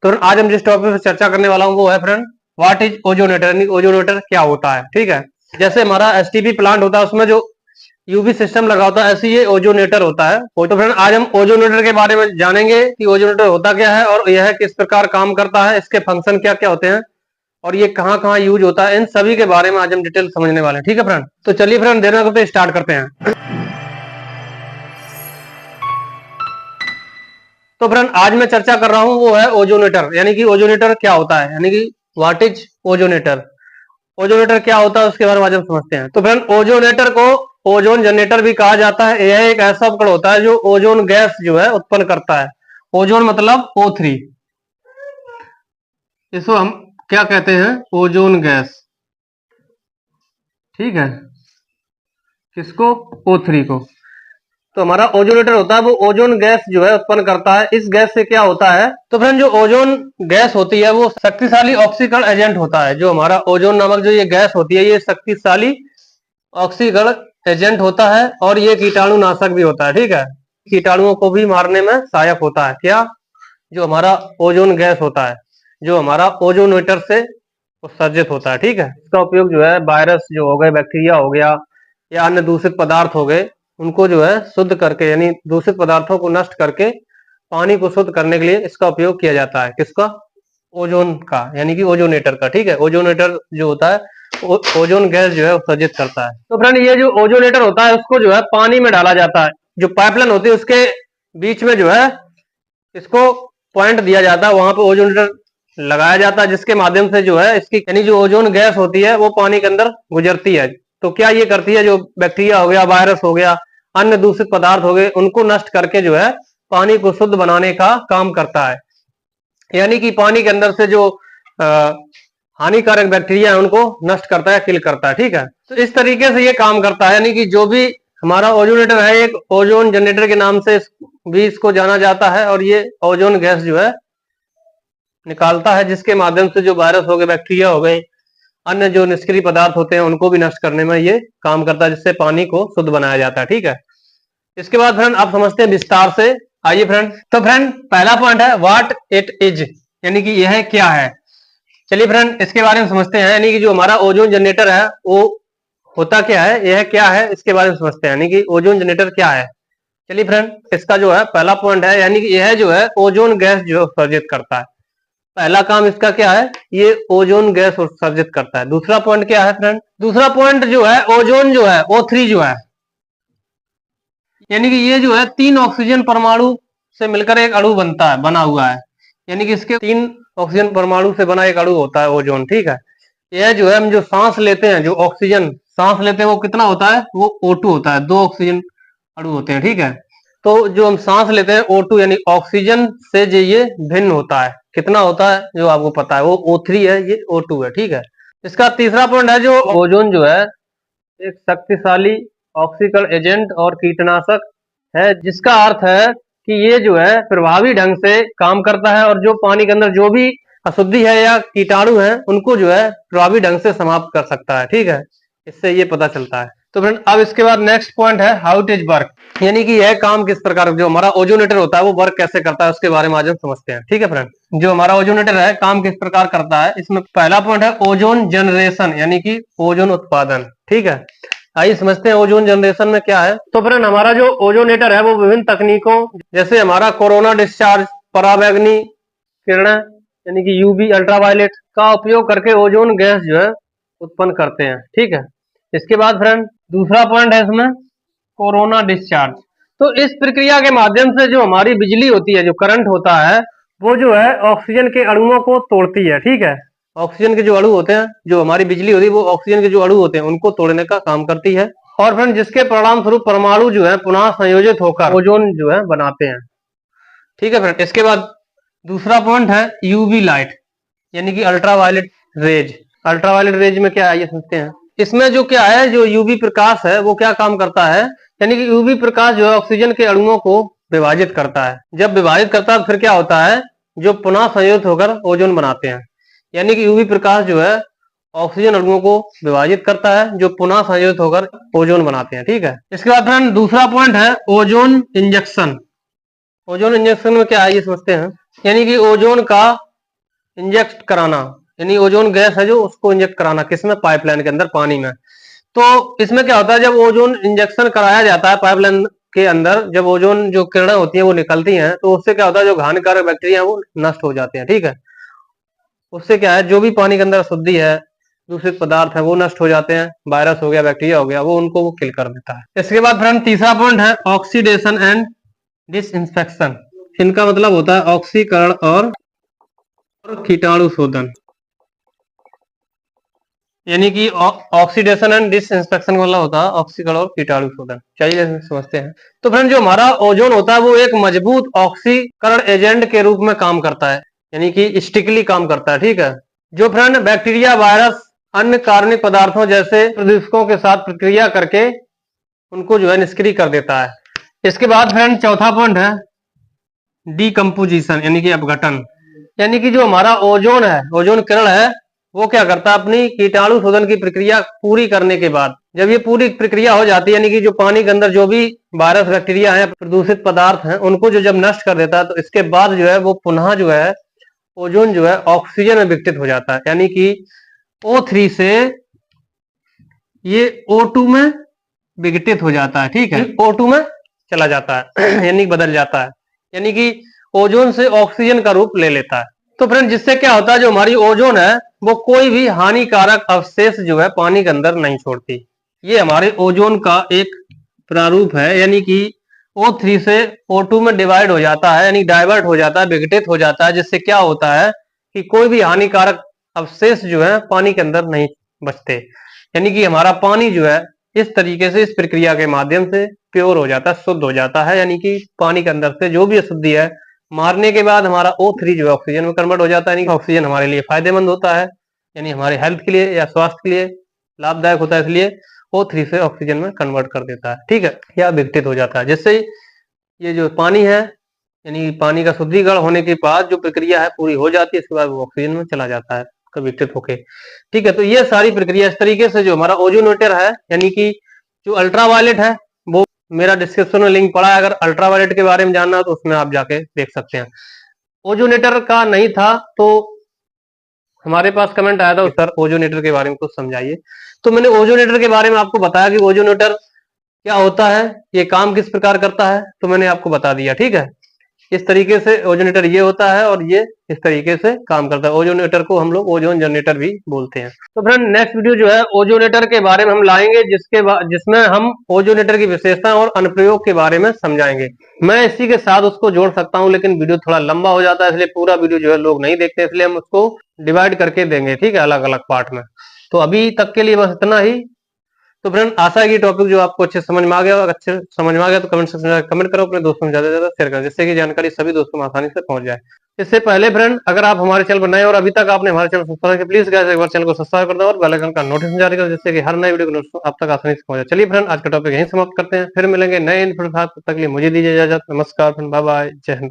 तो आज हम जिस टॉपिक पर चर्चा करने वाला हूँ वो है फ्रेंड, व्हाट इज ओजोनेटर, यानी ओजोनेटर क्या होता है। ठीक है, जैसे हमारा एसटीपी प्लांट होता है उसमें जो यूवी सिस्टम लगा होता है, ऐसे ये ओजोनेटर होता है। तो फ्रेंड आज हम ओजोनेटर के बारे में जानेंगे कि ओजोनेटर होता क्या है और यह किस प्रकार काम करता है, इसके फंक्शन क्या क्या होते हैं और ये कहाँ कहाँ यूज होता है, इन सभी के बारे में आज हम डिटेल समझने वाले हैं। ठीक है फ्रेंड, तो चलिए फ्रेंड देर ना करते स्टार्ट करते हैं। तो फ्रेंड आज मैं चर्चा कर रहा हूं वो है ओजोनेटर, यानी कि ओजोनेटर क्या होता है, यानी कि व्हाट इज ओजोनेटर। ओजोनेटर क्या होता है उसके बारे में आज हम समझते हैं। तो फ्रेंड ओजोनेटर को ओजोन जनरेटर भी कहा जाता है। यह एक ऐसा उपकरण होता है जो ओजोन गैस जो है उत्पन्न करता है। ओजोन मतलब O3, इसको हम क्या कहते हैं, ओजोन गैस। ठीक है, किसको, O3 को। तो हमारा ओजोनेटर होता है वो ओजोन गैस जो है उत्पन्न करता है। इस गैस से क्या होता है, तो फ्रेंड जो ओजोन गैस होती है वो शक्तिशाली ऑक्सीकरण एजेंट होता है। जो हमारा ओजोन नामक जो ये गैस होती है ये शक्तिशाली ऑक्सीकरण एजेंट होता है और ये कीटाणु नाशक भी होता है। ठीक है, कीटाणुओं को भी मारने में सहायक होता है। क्या, जो हमारा ओजोन गैस होता है जो हमारा ओजोनेटर से उत्सर्जित होता है। ठीक है, इसका उपयोग जो है वायरस जो हो गए, बैक्टीरिया हो गया या अन्य दूषित पदार्थ हो गए, उनको जो है शुद्ध करके, यानी दूषित पदार्थों को नष्ट करके पानी को शुद्ध करने के लिए इसका उपयोग किया जाता है। किसका, ओजोन का, यानी कि ओजोनेटर का। ठीक है, ओजोनेटर जो होता है ओजोन गैस जो है उत्सर्जित करता है। तो फ्रेंड ये जो ओजोनेटर होता है उसको जो है पानी में डाला जाता है। जो पाइपलाइन होती है उसके बीच में जो है इसको पॉइंट दिया जाता है, वहां पे ओजोनेटर लगाया जाता है, जिसके माध्यम से जो है इसकी यानी जो ओजोन गैस होती है वो पानी के अंदर गुजरती है। तो क्या ये करती है, जो बैक्टीरिया हो गया, वायरस हो गया, अन्य दूषित पदार्थ हो गए, उनको नष्ट करके जो है पानी को शुद्ध बनाने का काम करता है। यानी कि पानी के अंदर से जो हानिकारक बैक्टीरिया है उनको नष्ट करता है, किल करता है। ठीक है, तो इस तरीके से ये काम करता है। यानी कि जो भी हमारा ओजोनेटर है एक ओजोन जनरेटर के नाम से भी इसको जाना जाता है और ये ओजोन गैस जो है निकालता है, जिसके माध्यम से जो वायरस हो गए, बैक्टीरिया हो गए, अन्य जो निष्क्रिय पदार्थ होते हैं उनको भी नष्ट करने में ये काम करता है, जिससे पानी को शुद्ध बनाया जाता है। ठीक है, इसके बाद फ्रेंड आप समझते हैं विस्तार से। आइए फ्रेंड, तो फ्रेंड पहला पॉइंट है व्हाट इट इज, यानी कि यह क्या है। चलिए फ्रेंड इसके बारे में समझते हैं, यानी कि जो हमारा ओजोन जनरेटर है वो होता क्या है, यह क्या है, इसके बारे में समझते हैं, यानी कि ओजोन जनरेटर क्या है। चलिए फ्रेंड इसका जो है पहला पॉइंट है, यानी कि यह जो है ओजोन गैस जो उत्सर्जित करता है। पहला काम इसका क्या है, ये ओजोन गैस उत्सर्जित करता है। दूसरा पॉइंट क्या है फ्रेंड, दूसरा पॉइंट जो है ओजोन जो है O3 जो है, यानी कि ये जो है 3 ऑक्सीजन परमाणु से मिलकर एक अणु बनता है, बना हुआ है। यानी कि इसके 3 ऑक्सीजन परमाणु से बना एक अणु होता है ओजोन। ठीक है, यह जो है हम जो सांस लेते हैं, जो ऑक्सीजन सांस लेते हैं वो कितना होता है, वो O2 होता है। 2 ऑक्सीजन अणु होते हैं। ठीक है, तो जो हम सांस लेते हैं O2 यानी ऑक्सीजन से जो ये भिन्न होता है, कितना होता है जो आपको पता है, वो O3 है, ये O2 है। ठीक है, इसका तीसरा पॉइंट है जो ओजोन जो है एक शक्तिशाली ऑक्सीकरण एजेंट और कीटनाशक है, जिसका अर्थ है कि ये जो है प्रभावी ढंग से काम करता है और जो पानी के अंदर जो भी अशुद्धि है या कीटाणु है उनको जो है प्रभावी ढंग से समाप्त कर सकता है। ठीक है, इससे ये पता चलता है। तो फ्रेंड अब इसके बाद नेक्स्ट पॉइंट है हाउ इट इज वर्क, यानी कि यह काम किस प्रकार, जो हमारा ओजोनेटर होता है वो वर्क कैसे करता है उसके बारे में आज हम समझते हैं। ठीक है फ्रेंड, जो हमारा ओजोनेटर है काम किस प्रकार करता है, इसमें पहला पॉइंट है ओजोन जनरेशन, यानी कि ओजोन उत्पादन। ठीक है, आइए समझते हैं ओजोन जनरेशन में क्या है। तो फ्रेंड हमारा जो ओजोनेटर है वो विभिन्न तकनीकों, जैसे हमारा कोरोना डिस्चार्ज, पराबैंगनी किरणें यानी कि यूवी अल्ट्रावायलेट का उपयोग करके ओजोन गैस जो है उत्पन्न करते हैं। ठीक है, इसके बाद फ्रेंड दूसरा पॉइंट है इसमें कोरोना डिस्चार्ज। तो इस प्रक्रिया के माध्यम से जो हमारी बिजली होती है, जो करंट होता है, वो जो है ऑक्सीजन के अणुओं को तोड़ती है। ठीक है, ऑक्सीजन के जो अणु होते हैं, जो हमारी बिजली होती है वो ऑक्सीजन के जो अणु होते हैं उनको तोड़ने का काम करती है और फ्रेंड जिसके परिणाम स्वरूप परमाणु जो है पुनः संयोजित होकर ओजोन जो है बनाते हैं। ठीक है फ्रेंड, इसके बाद दूसरा पॉइंट है यूवी लाइट, यानी कि अल्ट्रावायलेट रेज। अल्ट्रावायलेट रेज में क्या है ये समझते हैं। इसमें जो क्या है, जो यूवी प्रकाश है वो क्या काम करता है, यानी कि यूवी प्रकाश जो है ऑक्सीजन के अणुओं को विभाजित करता है। जब विभाजित करता है फिर क्या होता है, जो पुनः संयोजित होकर ओजोन बनाते हैं। यानी कि यूवी प्रकाश जो है ऑक्सीजन अणुओं को विभाजित करता है, जो पुनः संयोजित होकर ओजोन बनाते हैं। ठीक है, इसके बाद फ्रेंड दूसरा पॉइंट है ओजोन इंजेक्शन। ओजोन इंजेक्शन में क्या है ये समझते हैं, यानी कि ओजोन का इंजेक्ट कराना, यानी ओजोन गैस है जो उसको इंजेक्ट कराना, किसमें? पाइपलाइन के अंदर, पानी में। तो इसमें क्या होता है, जब ओजोन इंजेक्शन कराया जाता है पाइपलाइन के अंदर, जब ओजोन जो किरणें होती हैं वो निकलती हैं, तो उससे क्या होता है, जो हानिकारक बैक्टीरिया है वो नष्ट हो जाते हैं, ठीक है। उससे क्या है, जो भी पानी के अंदर अशुद्धि है, दूषित पदार्थ है, वो नष्ट हो जाते हैं। वायरस हो गया, बैक्टीरिया हो गया, वो उनको वो किल कर देता है। इसके बाद फ्रेंड तीसरा पॉइंट है ऑक्सीडेशन एंड डिसइंफेक्शन। इनका मतलब होता है ऑक्सीकरण और कीटाणु शोधन, यानी कि ऑक्सीडेशन एंड डिसइंफेक्शन का मतलब होता है ऑक्सीकरण और कीटाणु शोधन। चलिए समझते हैं। तो फ्रेंड जो हमारा ओजोन होता है वो एक मजबूत ऑक्सीकरण एजेंट के रूप में काम करता है, यानी कि स्टिकली काम करता है, ठीक है। जो फ्रेंड बैक्टीरिया, वायरस, अन्य कार्बनिक पदार्थों जैसे प्रदूषकों के साथ प्रतिक्रिया करके उनको जो है निष्क्रिय कर देता है। इसके बाद फ्रेंड चौथा पॉइंट है डीकम्पोजिशन, यानी कि अपघटन। यानी कि जो हमारा ओजोन है, ओजोन किरण है, वो क्या करता है, अपनी कीटाणु शोधन की प्रक्रिया पूरी करने के बाद, जब ये पूरी प्रक्रिया हो जाती है, यानी कि जो पानी के अंदर जो भी वायरस, बैक्टीरिया है, प्रदूषित पदार्थ हैं, उनको जो जब नष्ट कर देता है, तो इसके बाद जो है वो पुनः जो है ओजोन जो है ऑक्सीजन में विघटित हो जाता है, यानी कि O3 से ये O2 में विघटित हो जाता है, ठीक है। O2 में चला जाता है यानी बदल जाता है, यानी कि ओजोन से ऑक्सीजन का रूप ले लेता है। तो फ्रेंड जिससे क्या होता है, जो हमारी ओजोन है वो कोई भी हानिकारक अवशेष जो है पानी के अंदर नहीं छोड़ती। ये हमारे ओजोन का एक प्रारूप है, यानी कि O3 से O2 में डिवाइड हो जाता है, यानी डाइवर्ट हो जाता है, विघटित हो जाता है, जिससे क्या होता है कि कोई भी हानिकारक अवशेष जो है पानी के अंदर नहीं बचते, यानी कि हमारा पानी जो है इस तरीके से, इस प्रक्रिया के माध्यम से प्योर हो जाता है, शुद्ध हो जाता है, यानी कि पानी के अंदर से जो भी अशुद्धि है मारने के बाद हमारा O3 जो है ऑक्सीजन में कन्वर्ट हो जाता है, यानी ऑक्सीजन हमारे लिए फायदेमंद होता है, यानी हमारे हेल्थ के लिए या स्वास्थ्य के लिए लाभदायक होता है, इसलिए O3 से ऑक्सीजन में कन्वर्ट कर देता है, ठीक है, या विघटित हो जाता है, जिससे ये जो पानी है, यानी पानी का शुद्धिकरण होने के बाद जो प्रक्रिया है पूरी हो जाती है, इसके बाद वो ऑक्सीजन में चला जाता है विघटित होके, ठीक है। तो ये सारी प्रक्रिया इस तरीके से जो हमारा ओजोनोमीटर है, यानी कि जो अल्ट्रावायलेट है, वो मेरा डिस्क्रिप्शन में लिंक पड़ा है, अगर अल्ट्रावायलेट के बारे में जानना हो तो उसमें आप जाके देख सकते हैं। ओजोनेटर का नहीं था तो हमारे पास कमेंट आया था, सर ओजोनेटर के बारे में कुछ समझाइए। तो मैंने ओजोनेटर के बारे में आपको बताया कि ओजोनेटर क्या होता है, ये काम किस प्रकार करता है, तो मैंने आपको बता दिया, ठीक है। इस तरीके से ओजोनेटर ये होता है और ये इस तरीके से काम करता है। ओजोनेटर को हम लोग ओजोन जनरेटर भी बोलते हैं। तो फ्रेंड नेक्स्ट वीडियो जो है ओजोनेटर के बारे में हम लाएंगे, जिसमें हम ओजोनेटर की विशेषताएं और अनुप्रयोग के बारे में समझाएंगे। मैं इसी के साथ उसको जोड़ सकता हूं, लेकिन वीडियो थोड़ा लंबा हो जाता है, इसलिए पूरा वीडियो जो है लोग नहीं देखते, इसलिए हम उसको डिवाइड करके देंगे, ठीक है, अलग अलग पार्ट में। तो अभी तक के लिए बस इतना ही। तो फ्रेंड आशा है कि टॉपिक जो आपको अच्छे समझ में आ गया, अच्छे समझ में आ गया तो कमेंट सेक्शन में कमेंट करो, अपने दोस्तों में ज्यादा से ज्यादा शेयर करो, जिससे कि जानकारी सभी दोस्तों में आसानी से पहुंच जाए। इससे पहले फ्रेंड अगर आप हमारे चैनल पर नए और अभी तक आपने हमारे चैनल सब्सक्राइब किया, प्लीज गाइस एक बार चैनल को सब्सक्राइब कर दो और बेल आइकन का नोटिफिकेशन जारी करो, जिससे कि हर नए वीडियो को आप तक आसानी से पहुंच जाए। चलिए फ्रेंड आज का टॉपिक यहीं समाप्त करते हैं, फिर मिलेंगे नए इन्फो के साथ, तब तक के लिए मुझे दीजिए इजाजत। नमस्कार फ्रेंड, बाय बाय, जय हिंद।